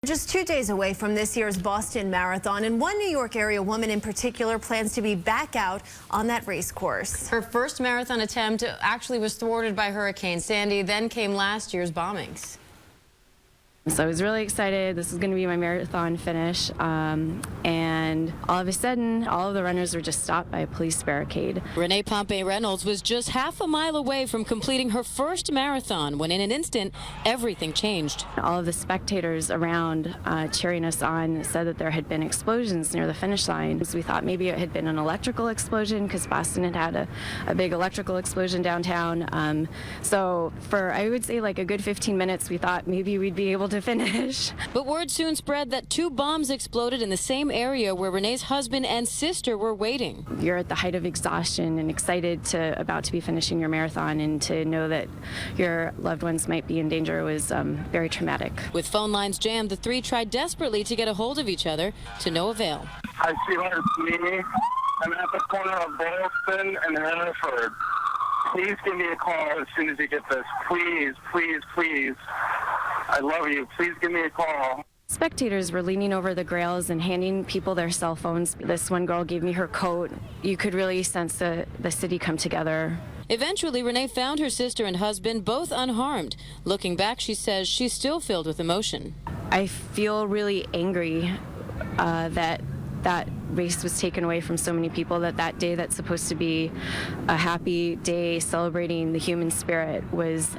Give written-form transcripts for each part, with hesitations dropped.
Just 2 days away from this year's Boston Marathon, and one New York area woman in particular plans to be back out on that race course. Her first marathon attempt actually was thwarted by Hurricane Sandy, then came last year's bombings. So I was really excited. This was going to be my marathon finish, and all of a sudden, all of the runners were just stopped by a police barricade. Renee Pompei-Reynolds was just half a mile away from completing her first marathon when in an instant, everything changed. All of the spectators around cheering us on said that there had been explosions near the finish line. So we thought maybe it had been an electrical explosion because Boston had had a big electrical explosion downtown. So for, I would say, like a good 15 minutes, we thought maybe we'd be able to finish. But word soon spread that 2 bombs exploded in the same area where Renee's husband and sister were waiting. You're at the height of exhaustion and excited about to be finishing your marathon, and to know that your loved ones might be in danger was very traumatic. With phone lines jammed, the three tried desperately to get a hold of each other, to no avail. Hi, sweetheart, it's me. I'm at the corner of Boylston and Hannaford. Please give me a call as soon as you get this. Please, please, please. I love you. Please give me a call. Spectators were leaning over the grails and handing people their cell phones. This one girl gave me her coat. You could really sense the city come together. Eventually, Renee found her sister and husband both unharmed. Looking back, she says she's still filled with emotion. I feel really angry that race was taken away from so many people, that day that's supposed to be a happy day celebrating the human spirit was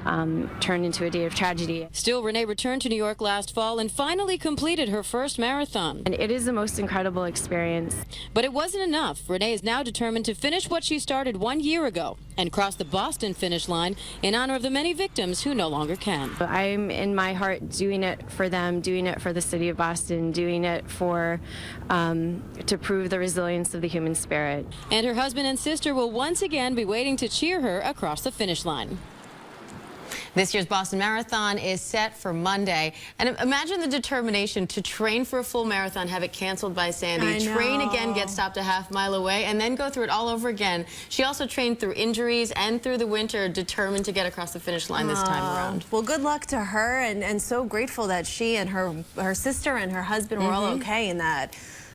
turned into a day of tragedy. Still, Renee returned to New York last fall and finally completed her first marathon. And it is the most incredible experience. But it wasn't enough. Renee is now determined to finish what she started 1 year ago and cross the Boston finish line in honor of the many victims who no longer can. I'm in my heart doing it for them, doing it for the city of Boston, doing it for to prove the resilience of the human spirit. And her husband and sister will once again be waiting to cheer her across the finish line. This year's Boston Marathon is set for Monday. And imagine the determination to train for a full marathon, have it canceled by Sandy, train again, get stopped a half-mile away, and then go through it all over again. She also trained through injuries and through the winter, determined to get across the finish line this time around. Well, good luck to her, and so grateful that she and her sister and her husband were all okay in that.